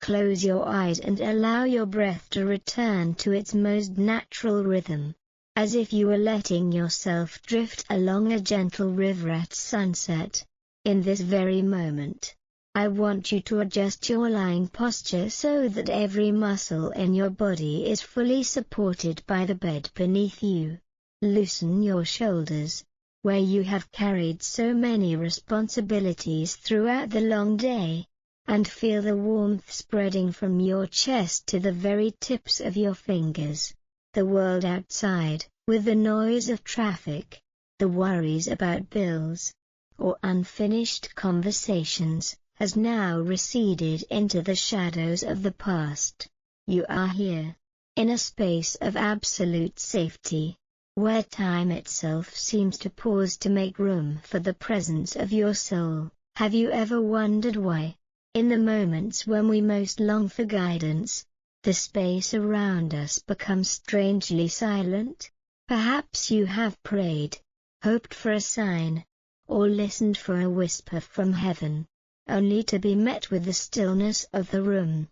close your eyes and allow your breath to return to its most natural rhythm, as if you were letting yourself drift along a gentle river at sunset. In this very moment, I want you to adjust your lying posture so that every muscle in your body is fully supported by the bed beneath you. Loosen your shoulders, where you have carried so many responsibilities throughout the long day, and feel the warmth spreading from your chest to the very tips of your fingers. The world outside, with the noise of traffic, the worries about bills, or unfinished conversations, has now receded into the shadows of the past. You are here, in a space of absolute safety, where time itself seems to pause to make room for the presence of your soul. Have you ever wondered why, in the moments when we most long for guidance, the space around us becomes strangely silent? Perhaps you have prayed, hoped for a sign, or listened for a whisper from heaven, only to be met with the stillness of the room.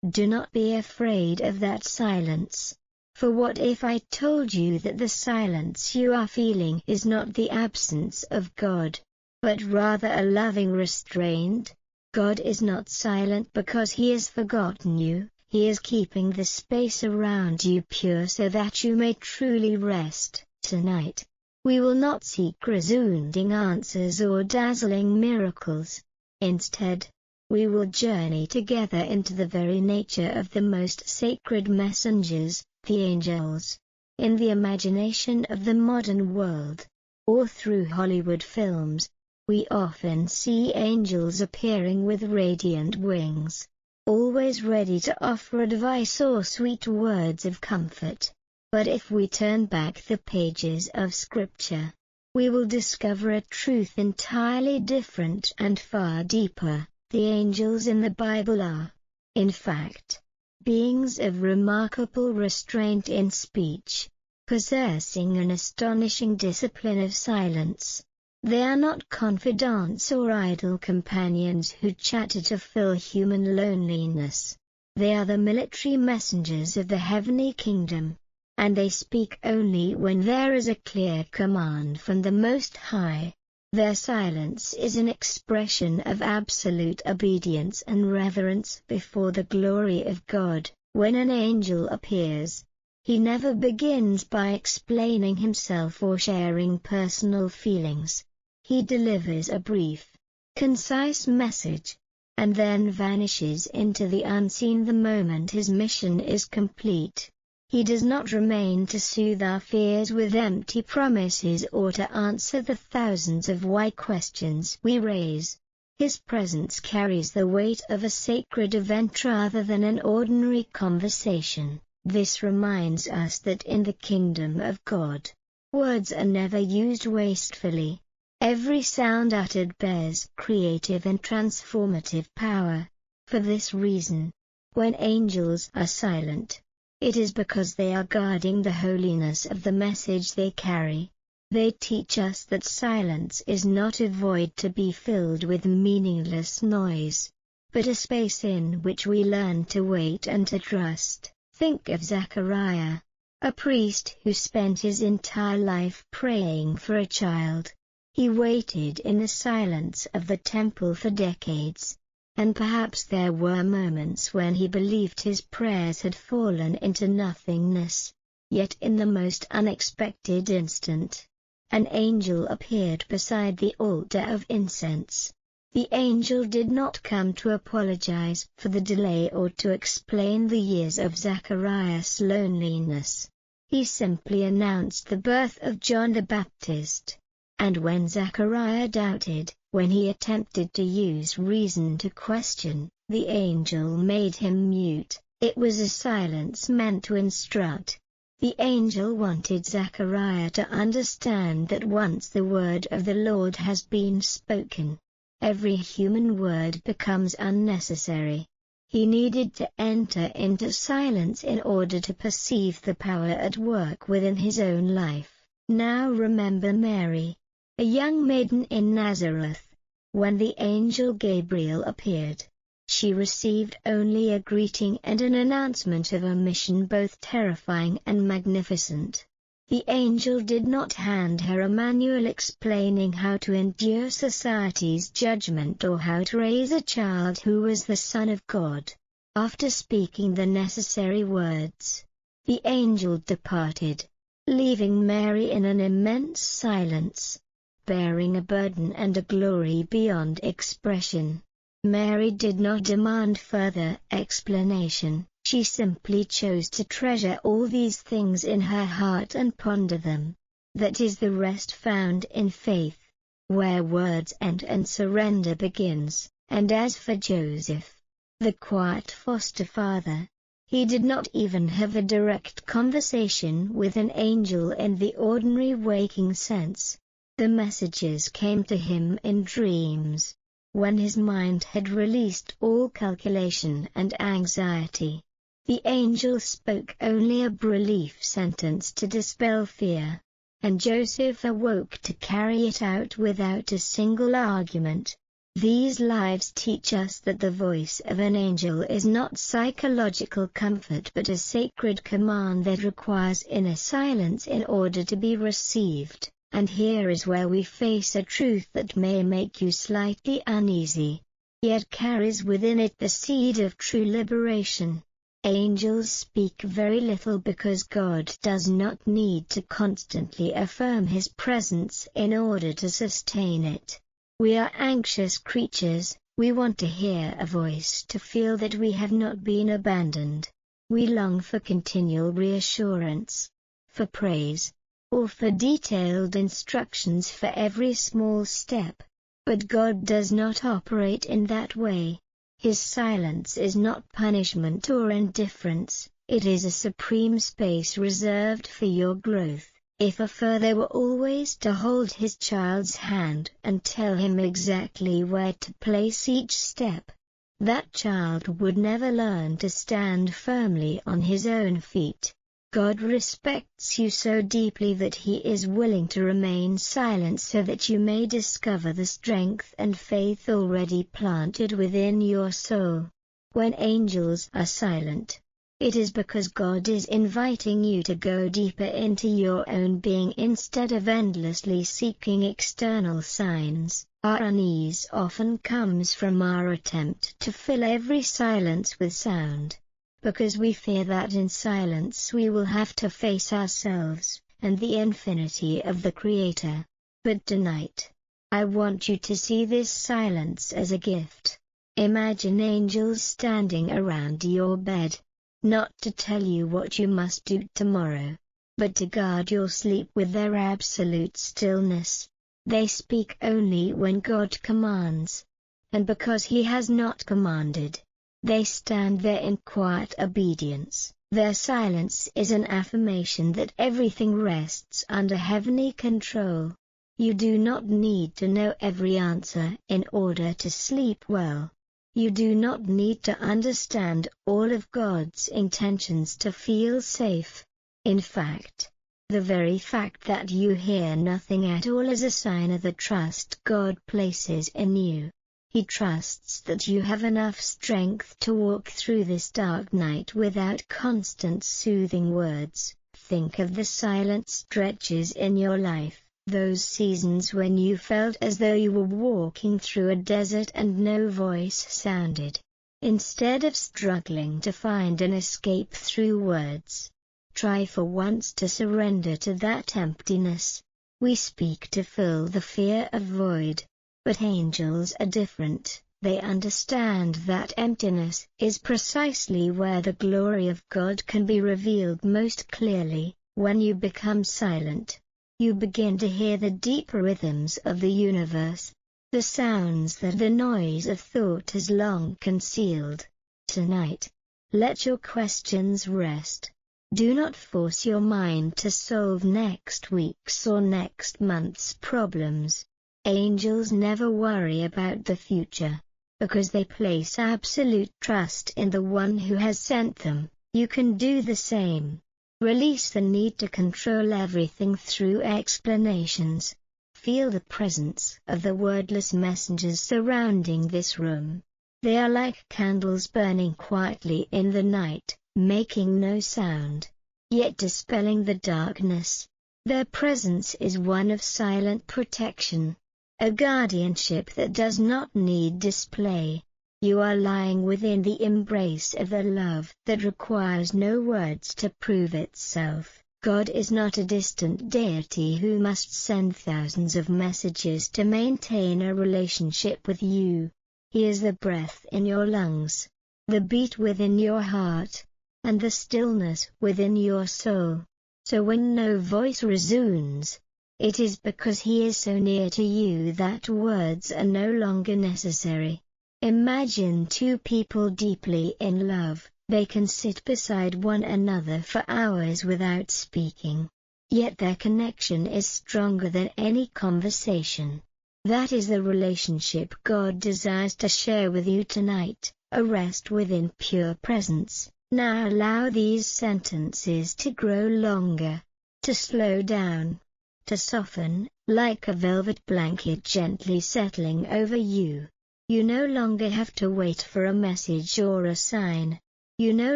Do not be afraid of that silence, for what if I told you that the silence you are feeling is not the absence of God, but rather a loving restraint? God is not silent because He has forgotten you. He is keeping the space around you pure so that you may truly rest. Tonight, we will not seek resounding answers or dazzling miracles. Instead, we will journey together into the very nature of the most sacred messengers, the angels. In the imagination of the modern world, or through Hollywood films, we often see angels appearing with radiant wings, always ready to offer advice or sweet words of comfort. But if we turn back the pages of Scripture, we will discover a truth entirely different and far deeper. The angels in the Bible are, in fact, beings of remarkable restraint in speech, possessing an astonishing discipline of silence. They are not confidants or idle companions who chatter to fill human loneliness. They are the military messengers of the heavenly kingdom, and they speak only when there is a clear command from the Most High. Their silence is an expression of absolute obedience and reverence before the glory of God. When an angel appears, he never begins by explaining himself or sharing personal feelings. He delivers a brief, concise message, and then vanishes into the unseen the moment his mission is complete. He does not remain to soothe our fears with empty promises or to answer the thousands of why questions we raise. His presence carries the weight of a sacred event rather than an ordinary conversation. This reminds us that in the kingdom of God, words are never used wastefully. Every sound uttered bears creative and transformative power. For this reason, when angels are silent, it is because they are guarding the holiness of the message they carry. They teach us that silence is not a void to be filled with meaningless noise, but a space in which we learn to wait and to trust. Think of Zechariah, a priest who spent his entire life praying for a child. He waited in the silence of the temple for decades, and perhaps there were moments when he believed his prayers had fallen into nothingness. Yet in the most unexpected instant, an angel appeared beside the altar of incense. The angel did not come to apologize for the delay or to explain the years of Zacharias' loneliness. He simply announced the birth of John the Baptist. And when Zechariah doubted, when he attempted to use reason to question, the angel made him mute. It was a silence meant to instruct. The angel wanted Zechariah to understand that once the word of the Lord has been spoken, every human word becomes unnecessary. He needed to enter into silence in order to perceive the power at work within his own life. Now remember Mary, a young maiden in Nazareth. When the angel Gabriel appeared, She received only a greeting and an announcement of a mission both terrifying and magnificent. The angel did not hand her a manual explaining how to endure society's judgment or how to raise a child who was the Son of God. After speaking the necessary words, the angel departed, leaving Mary in an immense silence, bearing a burden and a glory beyond expression. Mary did not demand further explanation, she simply chose to treasure all these things in her heart and ponder them. That is the rest found in faith, where words end and surrender begins. And as for Joseph, the quiet foster father, he did not even have a direct conversation with an angel in the ordinary waking sense. The messages came to him in dreams, when his mind had released all calculation and anxiety. The angel spoke only a brief sentence to dispel fear, and Joseph awoke to carry it out without a single argument. These lives teach us that the voice of an angel is not psychological comfort but a sacred command that requires inner silence in order to be received. And here is where we face a truth that may make you slightly uneasy, yet carries within it the seed of true liberation. Angels speak very little because God does not need to constantly affirm His presence in order to sustain it. We are anxious creatures, we want to hear a voice to feel that we have not been abandoned. We long for continual reassurance, for praise, or for detailed instructions for every small step. But God does not operate in that way. His silence is not punishment or indifference, it is a supreme space reserved for your growth. If a father were always to hold his child's hand and tell him exactly where to place each step, that child would never learn to stand firmly on his own feet. God respects you so deeply that He is willing to remain silent so that you may discover the strength and faith already planted within your soul. When angels are silent, it is because God is inviting you to go deeper into your own being instead of endlessly seeking external signs. Our unease often comes from our attempt to fill every silence with sound, because we fear that in silence we will have to face ourselves, and the infinity of the Creator. But tonight, I want you to see this silence as a gift. Imagine angels standing around your bed, not to tell you what you must do tomorrow, but to guard your sleep with their absolute stillness. They speak only when God commands, and because He has not commanded, they stand there in quiet obedience. Their silence is an affirmation that everything rests under heavenly control. You do not need to know every answer in order to sleep well. You do not need to understand all of God's intentions to feel safe. In fact, the very fact that you hear nothing at all is a sign of the trust God places in you. He trusts that you have enough strength to walk through this dark night without constant soothing words. Think of the silent stretches in your life, those seasons when you felt as though you were walking through a desert and no voice sounded. Instead of struggling to find an escape through words, try for once to surrender to that emptiness. We speak to fill the fear of void. But angels are different. They understand that emptiness is precisely where the glory of God can be revealed most clearly. When you become silent, you begin to hear the deeper rhythms of the universe, the sounds that the noise of thought has long concealed. Tonight, let your questions rest. Do not force your mind to solve next week's or next month's problems. Angels never worry about the future, because they place absolute trust in the one who has sent them. You can do the same. Release the need to control everything through explanations. Feel the presence of the wordless messengers surrounding this room. They are like candles burning quietly in the night, making no sound, yet dispelling the darkness. Their presence is one of silent protection, a guardianship that does not need display. You are lying within the embrace of a love that requires no words to prove itself. God is not a distant deity who must send thousands of messages to maintain a relationship with you. He is the breath in your lungs, the beat within your heart, and the stillness within your soul. So when no voice resounds, it is because He is so near to you that words are no longer necessary. Imagine two people deeply in love. They can sit beside one another for hours without speaking. Yet their connection is stronger than any conversation. That is the relationship God desires to share with you tonight, a rest within pure presence. Now allow these sentences to grow longer, to slow down, to soften, like a velvet blanket gently settling over you. You no longer have to wait for a message or a sign. You no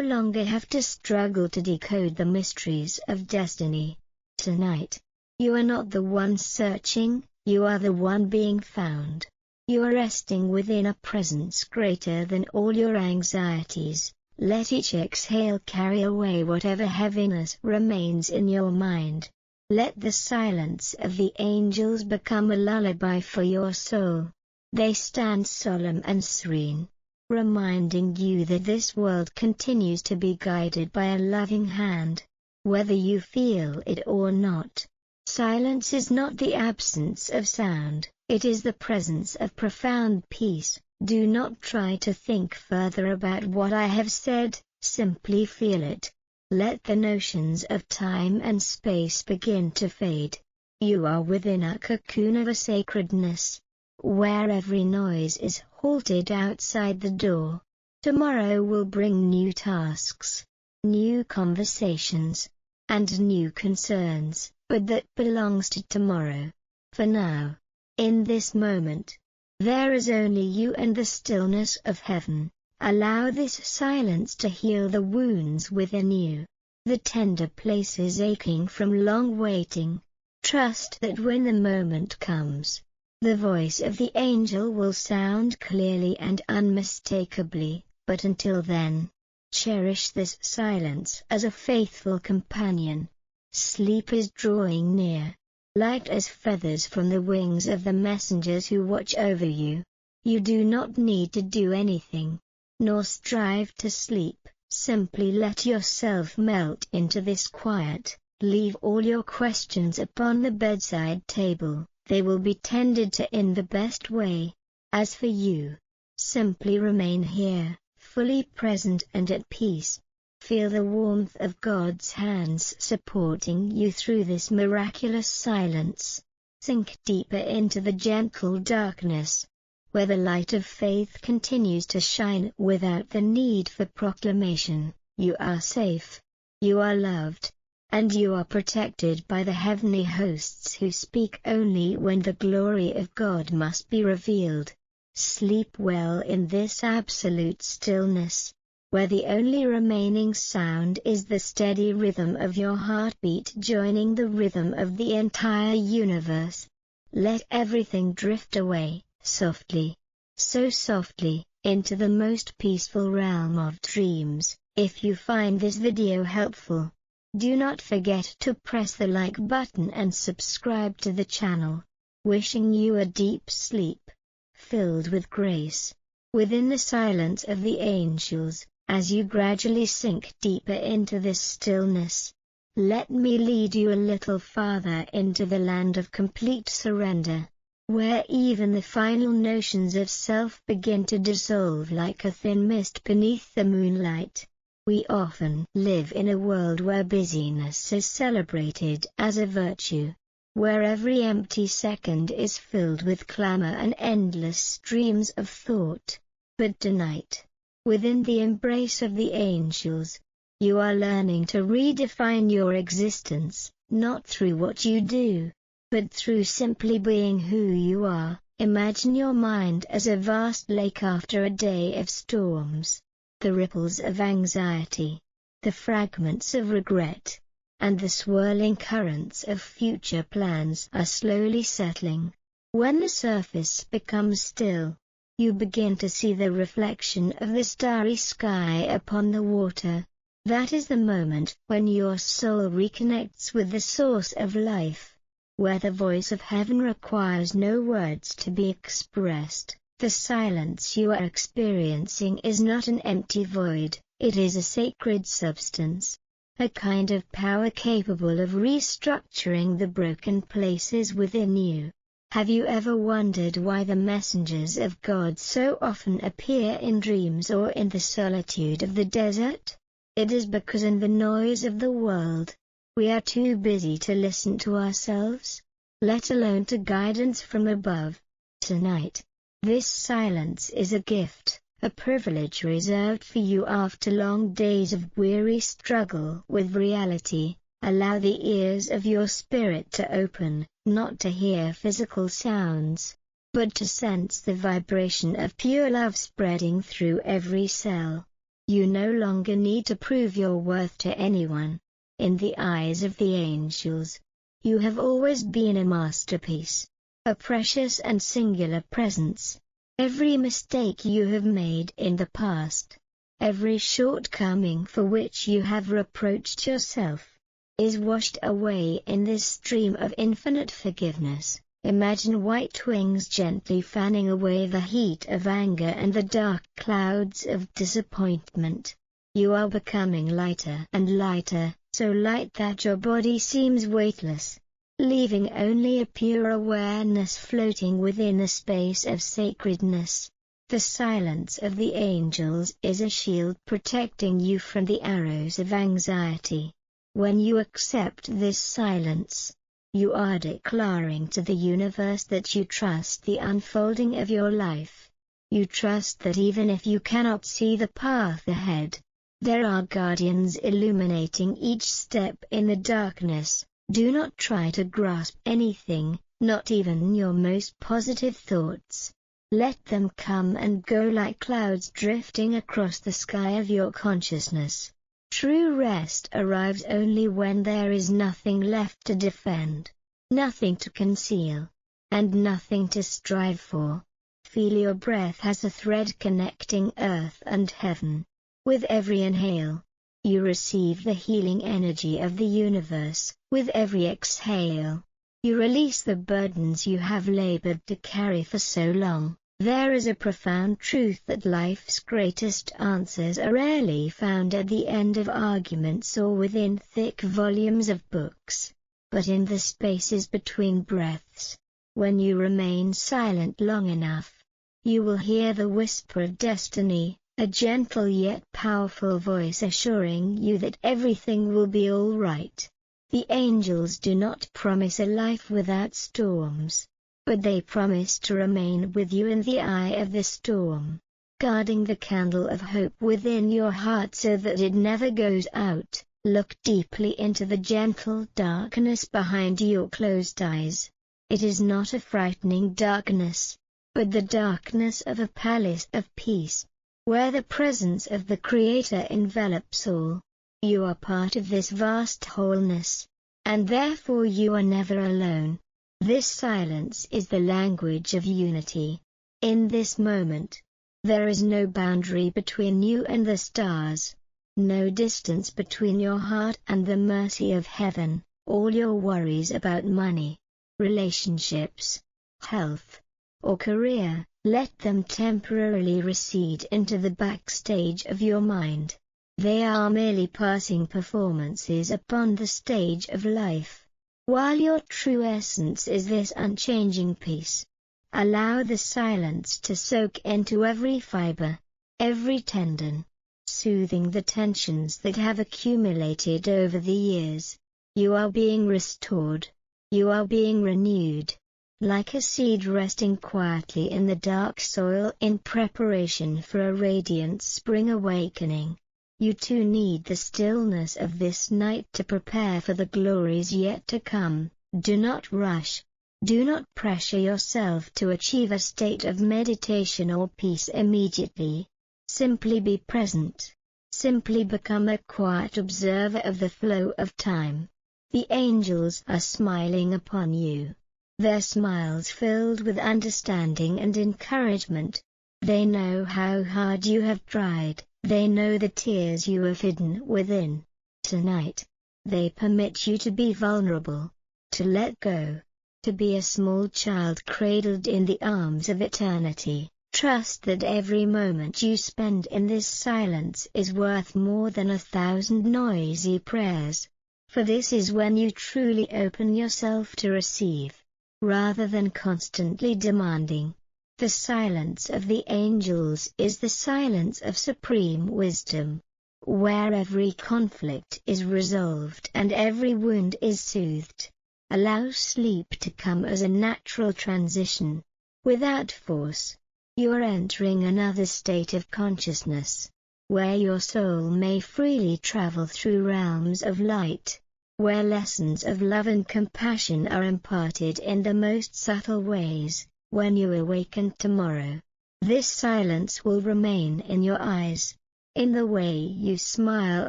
longer have to struggle to decode the mysteries of destiny. Tonight, you are not the one searching, you are the one being found. You are resting within a presence greater than all your anxieties. Let each exhale carry away whatever heaviness remains in your mind. Let the silence of the angels become a lullaby for your soul. They stand solemn and serene, reminding you that this world continues to be guided by a loving hand, whether you feel it or not. Silence is not the absence of sound, it is the presence of profound peace. Do not try to think further about what I have said, simply feel it. Let the notions of time and space begin to fade. You are within a cocoon of a sacredness, where every noise is halted outside the door. Tomorrow will bring new tasks, new conversations, and new concerns, but that belongs to tomorrow. For now, in this moment, there is only you and the stillness of heaven. Allow this silence to heal the wounds within you, the tender places aching from long waiting. Trust that when the moment comes, the voice of the angel will sound clearly and unmistakably, but until then, cherish this silence as a faithful companion. Sleep is drawing near, light as feathers from the wings of the messengers who watch over you. You do not need to do anything, nor strive to sleep, simply let yourself melt into this quiet. Leave all your questions upon the bedside table. They will be tended to in the best way. As for you, simply remain here, fully present and at peace. Feel the warmth of God's hands supporting you through this miraculous silence. Sink deeper into the gentle darkness, where the light of faith continues to shine without the need for proclamation. You are safe, you are loved, and you are protected by the heavenly hosts who speak only when the glory of God must be revealed. Sleep well in this absolute stillness, where the only remaining sound is the steady rhythm of your heartbeat joining the rhythm of the entire universe. Let everything drift away, softly, so softly, into the most peaceful realm of dreams. If you find this video helpful, do not forget to press the like button and subscribe to the channel. Wishing you a deep sleep, filled with grace, within the silence of the angels. As you gradually sink deeper into this stillness, let me lead you a little farther into the land of complete surrender, where even the final notions of self begin to dissolve like a thin mist beneath the moonlight. We often live in a world where busyness is celebrated as a virtue, where every empty second is filled with clamor and endless streams of thought. But tonight, within the embrace of the angels, you are learning to redefine your existence, not through what you do, but through simply being who you are. Imagine your mind as a vast lake after a day of storms. The ripples of anxiety, the fragments of regret, and the swirling currents of future plans are slowly settling. When the surface becomes still, you begin to see the reflection of the starry sky upon the water. That is the moment when your soul reconnects with the source of life, where the voice of heaven requires no words to be expressed. The silence you are experiencing is not an empty void, it is a sacred substance, a kind of power capable of restructuring the broken places within you. Have you ever wondered why the messengers of God so often appear in dreams or in the solitude of the desert? It is because in the noise of the world, we are too busy to listen to ourselves, let alone to guidance from above. Tonight, this silence is a gift, a privilege reserved for you after long days of weary struggle with reality. Allow the ears of your spirit to open, not to hear physical sounds, but to sense the vibration of pure love spreading through every cell. You no longer need to prove your worth to anyone. In the eyes of the angels, you have always been a masterpiece, a precious and singular presence. Every mistake you have made in the past, every shortcoming for which you have reproached yourself, is washed away in this stream of infinite forgiveness. Imagine white wings gently fanning away the heat of anger and the dark clouds of disappointment. You are becoming lighter and lighter, so light that your body seems weightless, leaving only a pure awareness floating within a space of sacredness. The silence of the angels is a shield protecting you from the arrows of anxiety. When you accept this silence, you are declaring to the universe that you trust the unfolding of your life. You trust that even if you cannot see the path ahead, there are guardians illuminating each step in the darkness. Do not try to grasp anything, not even your most positive thoughts. Let them come and go like clouds drifting across the sky of your consciousness. True rest arrives only when there is nothing left to defend, nothing to conceal, and nothing to strive for. Feel your breath as a thread connecting earth and heaven. With every inhale, you receive the healing energy of the universe. With every exhale, you release the burdens you have labored to carry for so long. There is a profound truth that life's greatest answers are rarely found at the end of arguments or within thick volumes of books, but in the spaces between breaths. When you remain silent long enough, you will hear the whisper of destiny, a gentle yet powerful voice assuring you that everything will be all right. The angels do not promise a life without storms, but they promise to remain with you in the eye of the storm, guarding the candle of hope within your heart so that it never goes out. Look deeply into the gentle darkness behind your closed eyes. It is not a frightening darkness, but the darkness of a palace of peace, where the presence of the Creator envelops all. You are part of this vast wholeness, and therefore you are never alone. This silence is the language of unity. In this moment, there is no boundary between you and the stars, no distance between your heart and the mercy of heaven. All your worries about money, relationships, health, or career, let them temporarily recede into the backstage of your mind. They are merely passing performances upon the stage of life. While your true essence is this unchanging peace, allow the silence to soak into every fiber, every tendon, soothing the tensions that have accumulated over the years. You are being restored. You are being renewed. Like a seed resting quietly in the dark soil in preparation for a radiant spring awakening. You too need the stillness of this night to prepare for the glories yet to come. Do not rush. Do not pressure yourself to achieve a state of meditation or peace immediately. Simply be present. Simply become a quiet observer of the flow of time. The angels are smiling upon you. Their smiles filled with understanding and encouragement. They know how hard you have tried, they know the tears you have hidden within. Tonight, they permit you to be vulnerable, to let go, to be a small child cradled in the arms of eternity. Trust that every moment you spend in this silence is worth more than 1,000 noisy prayers. For this is when you truly open yourself to receive, rather than constantly demanding. The silence of the angels is the silence of supreme wisdom, where every conflict is resolved and every wound is soothed. Allow sleep to come as a natural transition, without force. You are entering another state of consciousness, where your soul may freely travel through realms of light, where lessons of love and compassion are imparted in the most subtle ways. When you awaken tomorrow, this silence will remain in your eyes, in the way you smile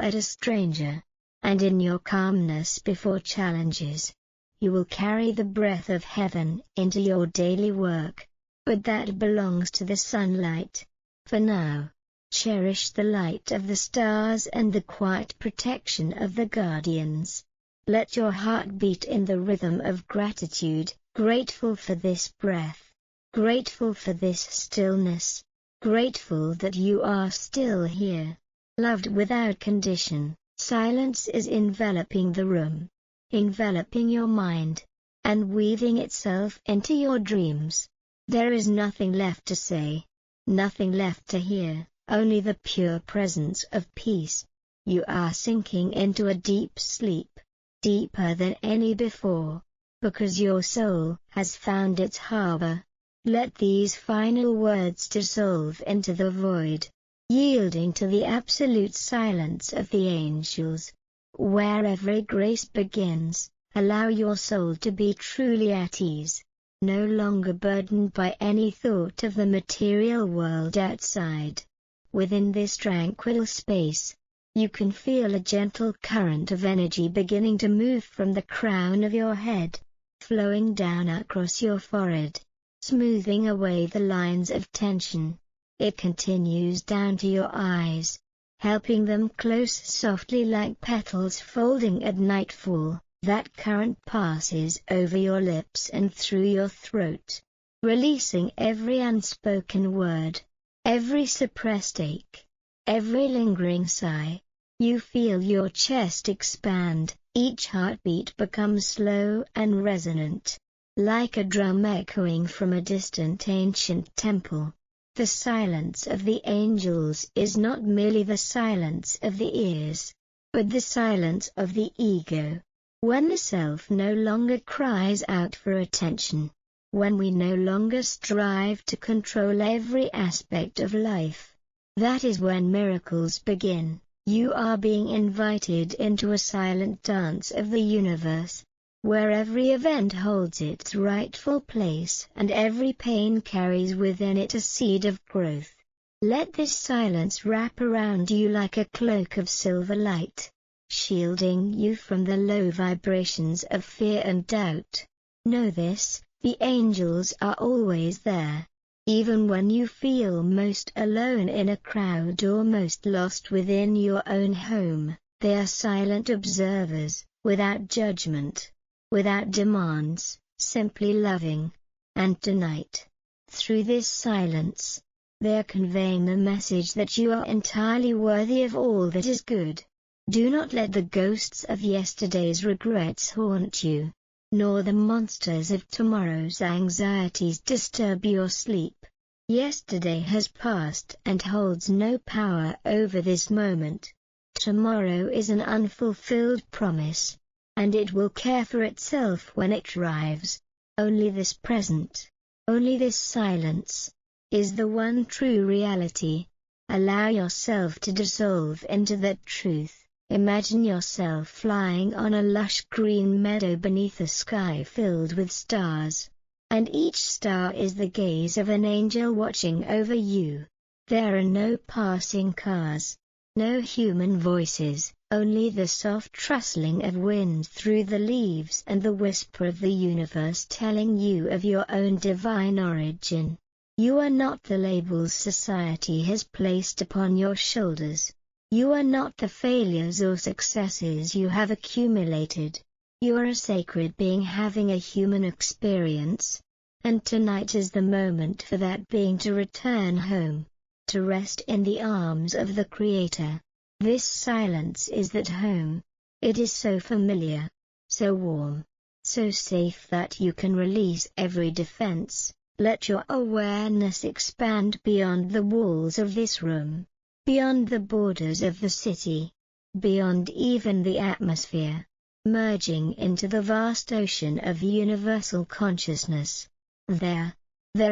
at a stranger, and in your calmness before challenges. You will carry the breath of heaven into your daily work, but that belongs to the sunlight. For now, cherish the light of the stars and the quiet protection of the guardians. Let your heart beat in the rhythm of gratitude, grateful for this breath, grateful for this stillness, grateful that you are still here, loved without condition. Silence is enveloping the room, enveloping your mind, and weaving itself into your dreams. There is nothing left to say, nothing left to hear, only the pure presence of peace. You are sinking into a deep sleep, deeper than any before, because your soul has found its harbor. Let these final words dissolve into the void, yielding to the absolute silence of the angels. Where every grace begins, allow your soul to be truly at ease, no longer burdened by any thought of the material world outside. Within this tranquil space, you can feel a gentle current of energy beginning to move from the crown of your head, flowing down across your forehead, smoothing away the lines of tension. It continues down to your eyes, helping them close softly like petals folding at nightfall. That current passes over your lips and through your throat, releasing every unspoken word, every suppressed ache, every lingering sigh. You feel your chest expand, each heartbeat becomes slow and resonant, like a drum echoing from a distant ancient temple. The silence of the angels is not merely the silence of the ears, but the silence of the ego. When the self no longer cries out for attention, when we no longer strive to control every aspect of life, that is when miracles begin. You are being invited into a silent dance of the universe, where every event holds its rightful place and every pain carries within it a seed of growth. Let this silence wrap around you like a cloak of silver light, shielding you from the low vibrations of fear and doubt. Know this, the angels are always there. Even when you feel most alone in a crowd or most lost within your own home, they are silent observers, without judgment, without demands, simply loving. And tonight, through this silence, they are conveying the message that you are entirely worthy of all that is good. Do not let the ghosts of yesterday's regrets haunt you, nor the monsters of tomorrow's anxieties disturb your sleep. Yesterday has passed and holds no power over this moment. Tomorrow is an unfulfilled promise, and it will care for itself when it arrives. Only this present, only this silence, is the one true reality. Allow yourself to dissolve into that truth. Imagine yourself flying on a lush green meadow beneath a sky filled with stars. And each star is the gaze of an angel watching over you. There are no passing cars, no human voices, only the soft rustling of wind through the leaves and the whisper of the universe telling you of your own divine origin. You are not the labels society has placed upon your shoulders. You are not the failures or successes you have accumulated. You are a sacred being having a human experience. And tonight is the moment for that being to return home, to rest in the arms of the Creator. This silence is that home. It is so familiar, so warm, so safe that you can release every defense. Let your awareness expand beyond the walls of this room, beyond the borders of the city, beyond even the atmosphere, merging into the vast ocean of universal consciousness. There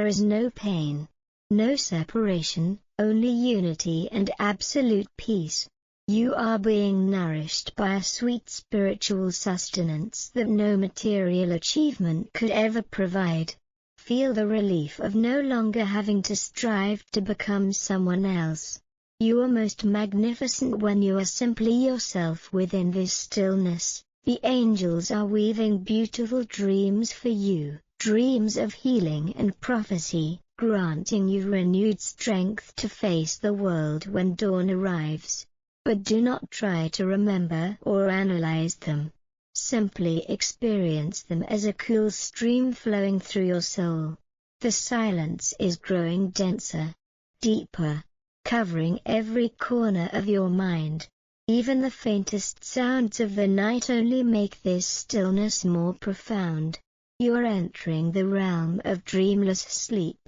is no pain, no separation, only unity and absolute peace. You are being nourished by a sweet spiritual sustenance that no material achievement could ever provide. Feel the relief of no longer having to strive to become someone else. You are most magnificent when you are simply yourself within this stillness. The angels are weaving beautiful dreams for you, dreams of healing and prophecy, granting you renewed strength to face the world when dawn arrives. But do not try to remember or analyze them. Simply experience them as a cool stream flowing through your soul. The silence is growing denser, deeper, covering every corner of your mind. Even the faintest sounds of the night only make this stillness more profound. You are entering the realm of dreamless sleep,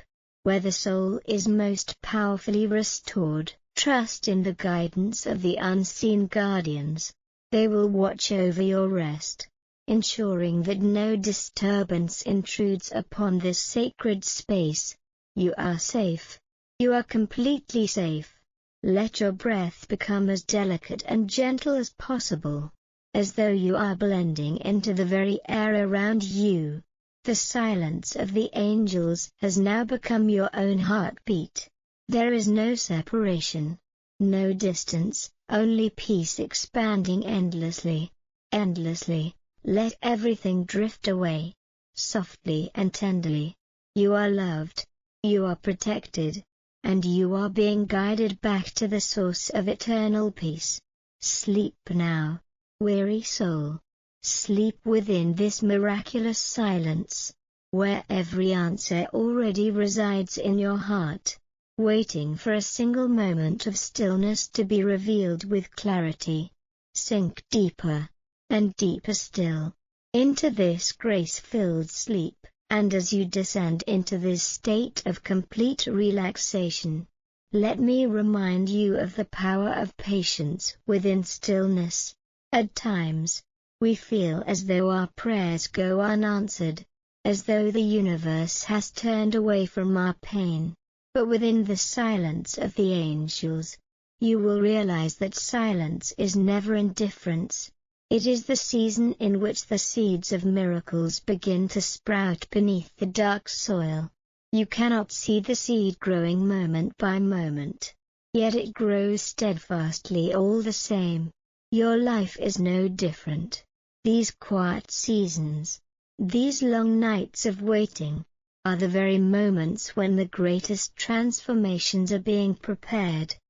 where the soul is most powerfully restored. Trust in the guidance of the unseen guardians. They will watch over your rest, ensuring that no disturbance intrudes upon this sacred space. You are safe. You are completely safe. Let your breath become as delicate and gentle as possible, as though you are blending into the very air around you. The silence of the angels has now become your own heartbeat. There is no separation, no distance, only peace expanding endlessly, endlessly. Let everything drift away, softly and tenderly. You are loved, you are protected, and you are being guided back to the source of eternal peace. Sleep now, weary soul. Sleep within this miraculous silence, where every answer already resides in your heart, waiting for a single moment of stillness to be revealed with clarity. Sink deeper, and deeper still, into this grace-filled sleep, and as you descend into this state of complete relaxation, let me remind you of the power of patience within stillness. At times, we feel as though our prayers go unanswered, as though the universe has turned away from our pain. But within the silence of the angels, you will realize that silence is never indifference. It is the season in which the seeds of miracles begin to sprout beneath the dark soil. You cannot see the seed growing moment by moment, yet it grows steadfastly all the same. Your life is no different. These quiet seasons, these long nights of waiting, are the very moments when the greatest transformations are being prepared.